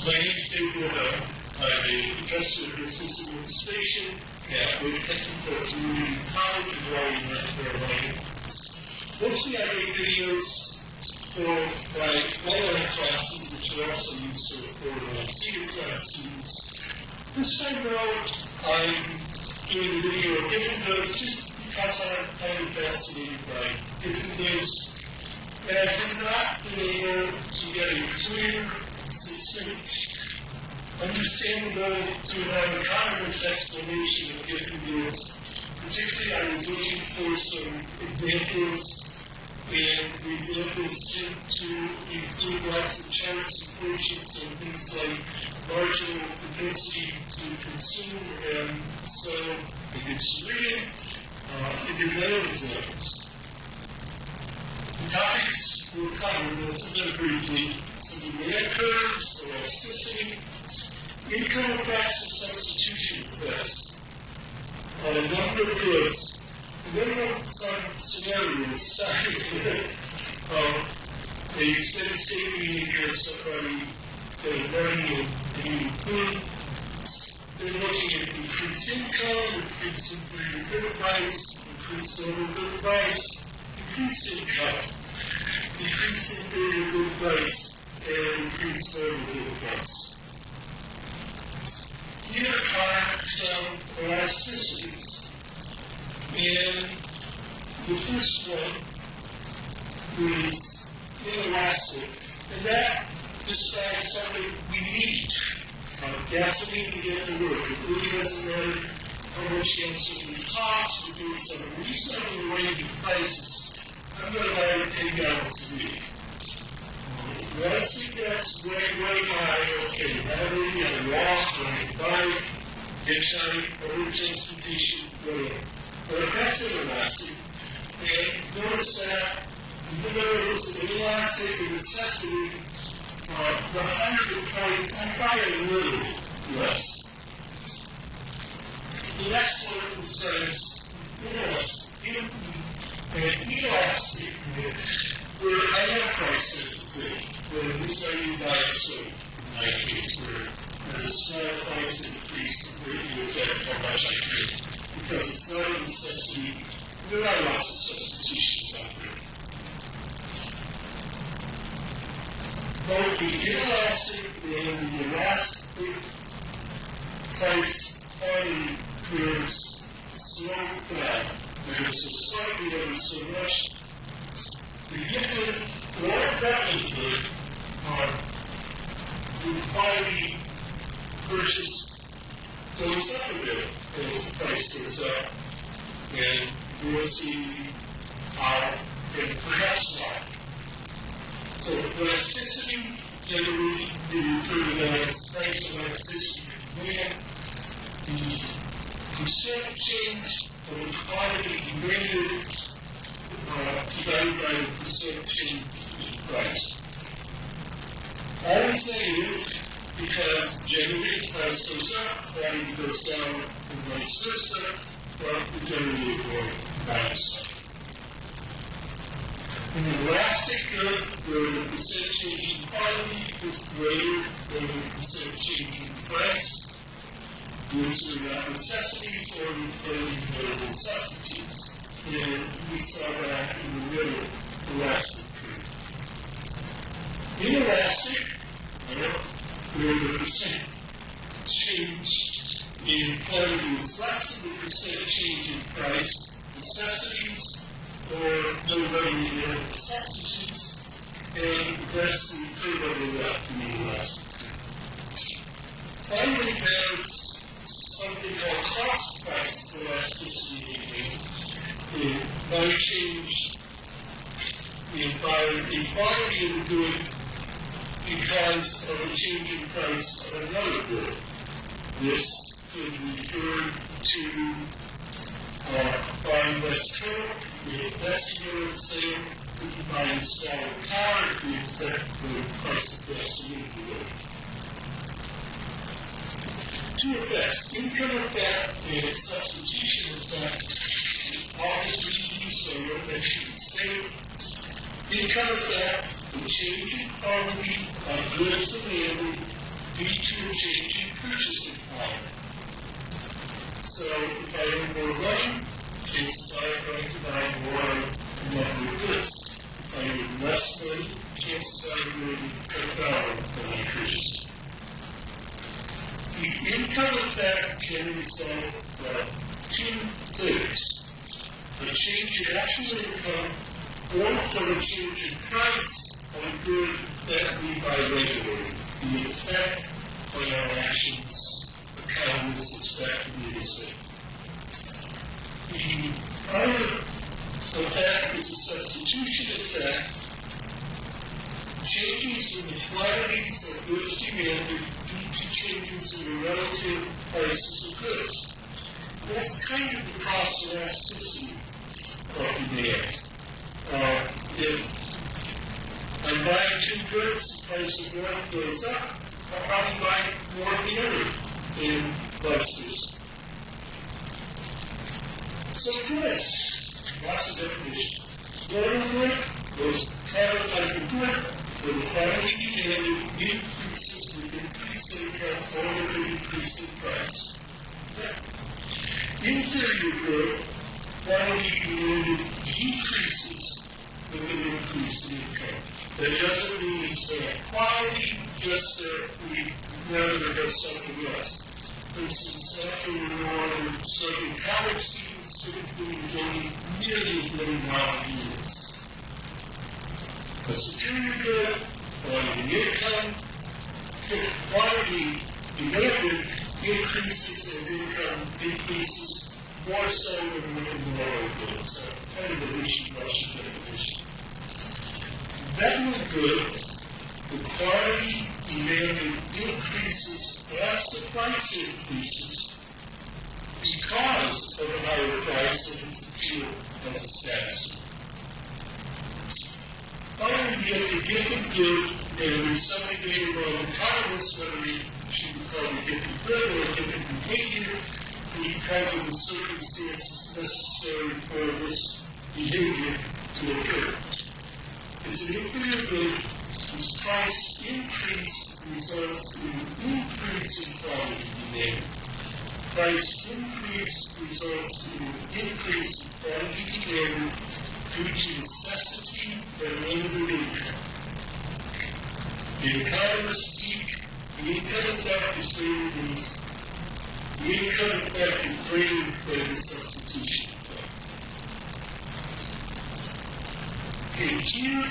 claims they will have a investor business administration at a technical community college and writing that their money. Mostly I make videos for my online classes, which are also used for my senior class students. This time around, I'm doing a video of Giffen Goods just because I'm kind of fascinated by Giffen Goods. And I have not been able to get a clear, succinct, understandable to an economist explanation of Giffen Goods. Particularly, I was looking for some examples, and the examples tend to include lots of charts and equations and things like marginal propensity to consume, and so I did some reading, I did my own examples. The topics were covered, as I briefly, some demand curves, elasticity, income effects, and substitution effects on a number of goods. And then some scenarios starting with a steady state behavior of somebody learning and eating food. They're looking at increased income, increased inferior good price, increased total good price, increased income, decreased inferior good price, and increased total good price. Here are some elasticities. And the first one is inelastic, and that describes something we need. Gasoline to get to work. It really doesn't matter how much gasoline costs, if it's a reasonable range of prices. I'm going to buy it 10 gallons a week. Once it gets way high, okay, now we got to walk, or I buy, hitchhike, public transportation, whatever. But that's inelastic. And notice that even though it's an inelastic necessity, the higher the price, I buy a little less. The next one says inelastic, where I have price sensitivity, where at least I need diet soap in my case, where there's a small price increase to greatly affect how much I drink, because it's not a necessity. There are lots of substitutions out there. Both the inelastic and the elastic price quantity curves slow down. There's a slightly ever so much. The Giffen or benefit the quantity purchase goes up a bit as the price goes up. And we'll see how and perhaps why. So elasticity generally we refer to that as price elasticity of demand. The percent change of the quantity demanded divided by the percent change in price. Always negative because generally as price goes up, quantity goes down, and vice versa, but we generally avoid minus. In the elastic good, where the percent change in quantity is greater than the percent change in price, goods are not necessities or available substitutes. And we saw that in the middle elastic curve. Inelastic, where the percent change in quantity is less than the percent change in price, necessities, or no readily available substitutes, and that's the curve on the left in the elastic curve. Finally, there's something called cost price elasticity. It might change by the quantity of the good because of a change in price of another good. This could refer to buying less coke, less unit sale, we can buy a smaller car if we expect the price of gasoline to go. Two effects, income effect and substitution effect. Always reuse, so you don't make sure it's safe. Income effect, the change in quality of goods demanded lead to a change in purchasing power. So if I own more money, chances are I'm going to buy more number of goods. If I own less money, chances are I'm going to cut down on my purchasing. The income effect can result from two things: a change in actual income or from a change in price on a good that we buy regularly. The effect on our actions, economists expect to be the same. The other effect is a substitution effect. Changes in the quantities of goods demanded due to changes in the relative prices of goods. That's kind of the cost elasticity of demand. If I'm buying two goods, the price of one goes up, I'll probably buy more of the other, and vice versa. So goods, lots of definitions. One good was kind of like a good, where the quantity demanded increases with increased income or with increase in price. Inferior good, quantity demanded decreases with an increase in income. That doesn't mean it's bad quality, just that we rather have something else. For instance, after we were studying college students, typically getting nearly as many novel units. A superior good, quantity income, quantity demanded increases and income increases more so than with the lower good. So kind of a wishy-washy definition. Veteran goods, the quantity demanded increases as the price increases because of a higher price and its appeal as a status. Finally, we get the Giffen Goods, and there's some debate among economists whether we should call it Giffen Good or Giffen behavior because of the circumstances necessary for this behavior to occur. It's an inferior good whose price increase results in an increase in quantity demand. Price increase results in an increase in quantity demand due to necessity and limited income. The economists speak, the income effect is greater than the income effect is greater than the substitution effect. Okay, here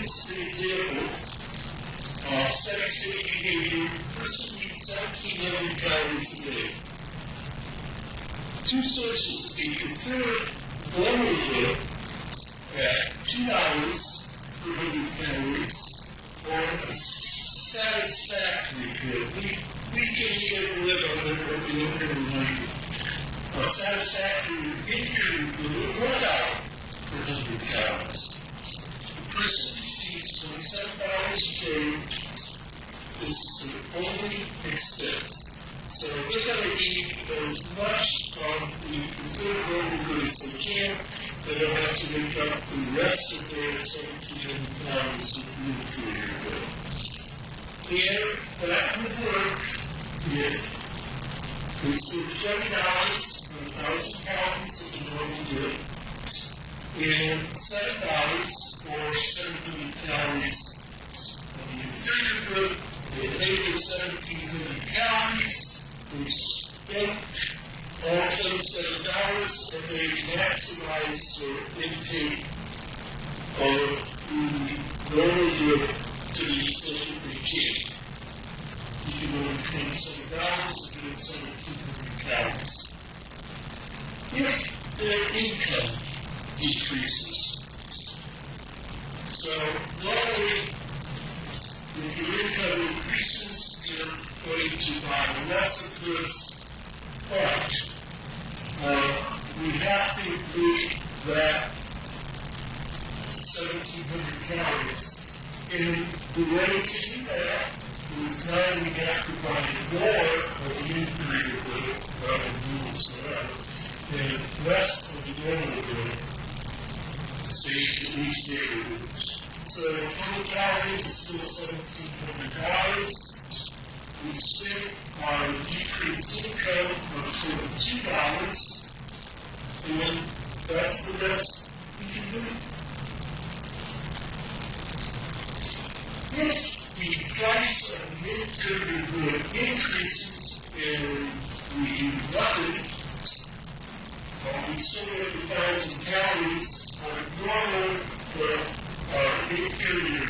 is an example of steady-state behavior. A person eats 1,700 calories a day. Two sources: a preferred lower good at $2 per 100 calories, or a satisfactory good. We can even live on it, but we don't really like it. A satisfactory inferior good of $1 per 100 calories. The person receives $27 a day. This is their only expense. So they're going to eat as much of the preferred lower good as they can. They don't have to make up the rest of their 1,700 calories with the inferior good. And that would work if we spend $20 on 1,000 calories of the normal good, and $7 for 700 calories of the inferior good. They paid their 1,700 calories. We spent all $27, and they maximize their intake of the normal good to the extent that they can. You can only $27 and get 1,700 calories. If their income decreases, so normally, if your income increases, you're going to buy less of goods, but we have to include that 1,700 calories. And the way to do that is now we have to buy more of the inferior good, rather than rules and less of the normal good, say at least neighborhoods. So 20 calories is still 1,700 calories. we spend our decreased income of $2, and that's the best we can do. If the price of the inferior good increases and we do nothing, we still have 1,000 calories on normal, but our inferior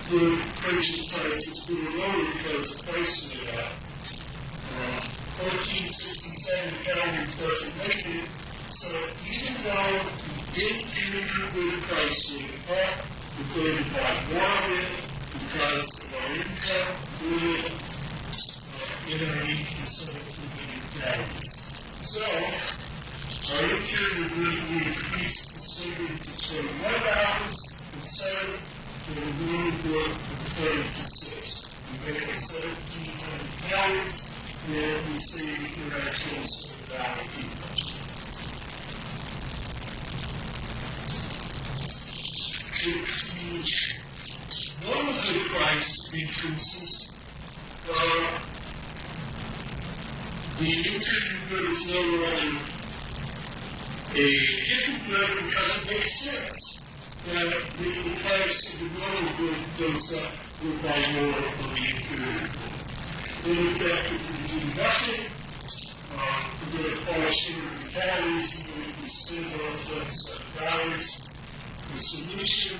good purchase price is going lower because the price went up. 1467 calories doesn't make it. So even though the inferior good price went up, we're going to buy more of it because of our income with underneath the 1,700 calories. So our inferior good will increase the standard to $21 instead of the normal good from 30 to 6. We make it 1,700 calories, and we save interactions of $1 The normal good price increases, the inferior good is no longer a Giffen good because it makes sense that if the price of the normal good goes up, we'll buy more of the inferior good. In effect, if we do nothing, we're going to fall short of the calories, even if we spend our $7. The solution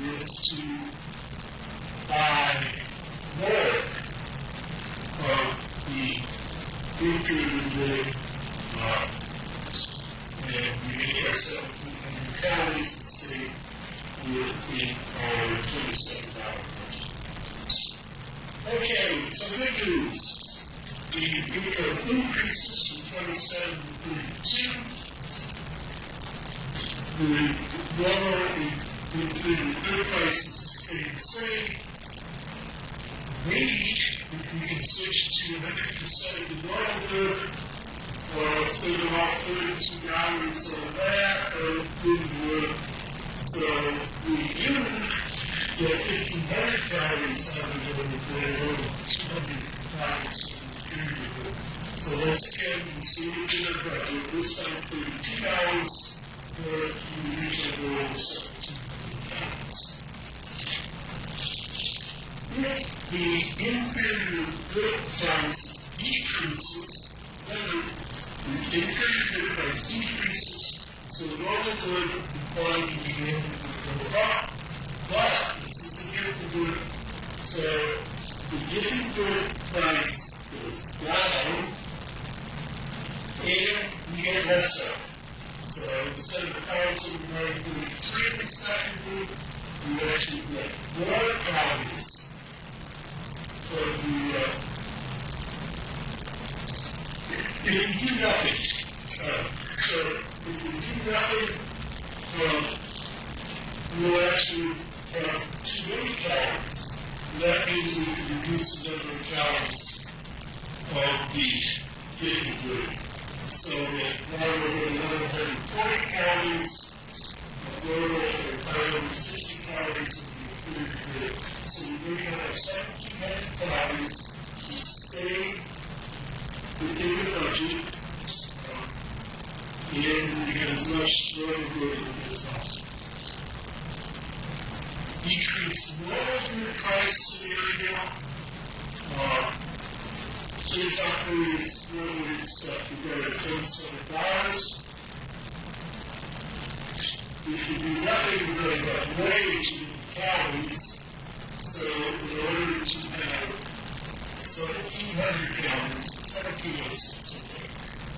is to buy more of the inferior good, and we make our 1,700 calories and stay within our $27 budget. Okay, so good news. The income increases from 27 to 32. The normal inferior good prices stay the same. Maybe we can switch to 100% of the normal good, or spend about $32 on that, or good wood. So we do get 1,500 calories out of the normal good, or 200 calories from the inferior good. So once again, we see it in our budget. This time $32, or you reach a goal of 1,700 calories. If the inferior good price decreases, then the inferior good price decreases, so the normal good quantity begin to go up, but this is a Giffen good, so the Giffen good price goes down, and we get less of it. So instead of 1,943 respectively, we actually get more calories. So if you do nothing, we'll actually have too many calories. That means we can reduce the number of calories of the Giffen good. So that now we're going to 140 calories, we're going to 560 calories of the inferior good. So we're going to have 1,700 calories to stay within the budget, and we get as much normal good as possible. Decrease normal good price scenario. Since operating normally stuff, we've got $27. If you do nothing, we're going to have way too many calories. So in order to have 1,700 calories,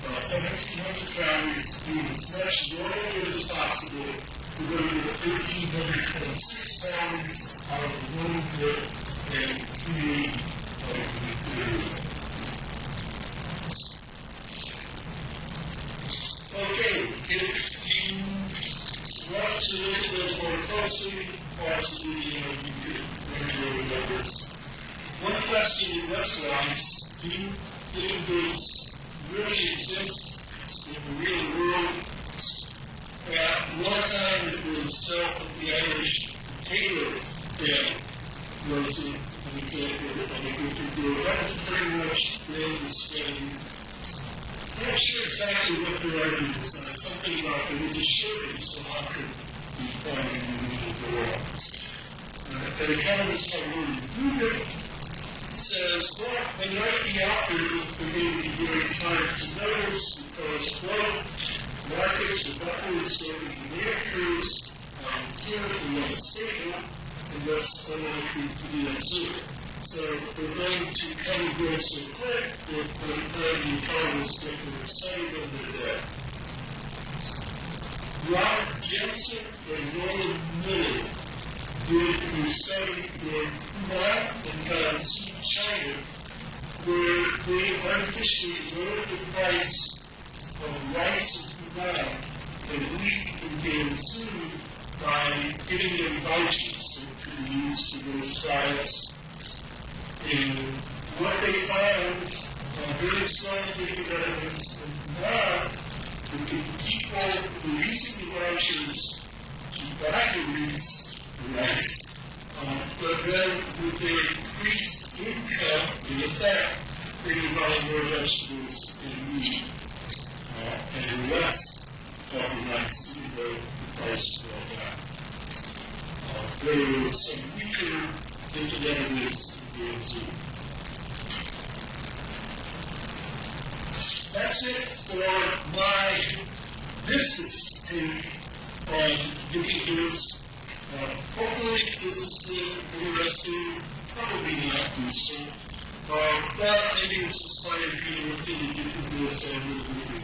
1,700 calories being as much normal good as possible, we're going to get 1,326 calories out of the normal good and 3 of the inferior good. Okay, if you want to look at those more closely, possibly you could run your numbers. One question that does arise, do Giffen Goods really exist in the real world? At one time it was felt that the Irish tailor that was an example, on a Giffen Good. That was pretty much the study. I'm not sure exactly what their argument is. Something about there was a shortage, so how could we find a new door? An economist called William Rubin says, well, they might be out there for maybe during times of notice because, well, markets are upward sloping demand curves, clearly unstable, and that's unlikely to be observed. So they're going to come and go so quick that by the time the economists get more excited on their debt. Robert Jensen and Roland Miller did a study in Hunan and Gansu, China, where they artificially lowered the price of rice in Hunan and wheat in Gansu by giving them vouchers that could be used to those diets. And what they found, very scientific evidence in Hunan, that the people who were using the vouchers to buy the rice, but then with their increased income, in effect, they could buy more vegetables and meat, and less of the rice, even though the price went down. There was some weaker evidence to be observed. That's it for my business take on Giffen Goods. Hopefully this has been interesting, probably not useful, but maybe it's inspired people to look into Giffen Goods and really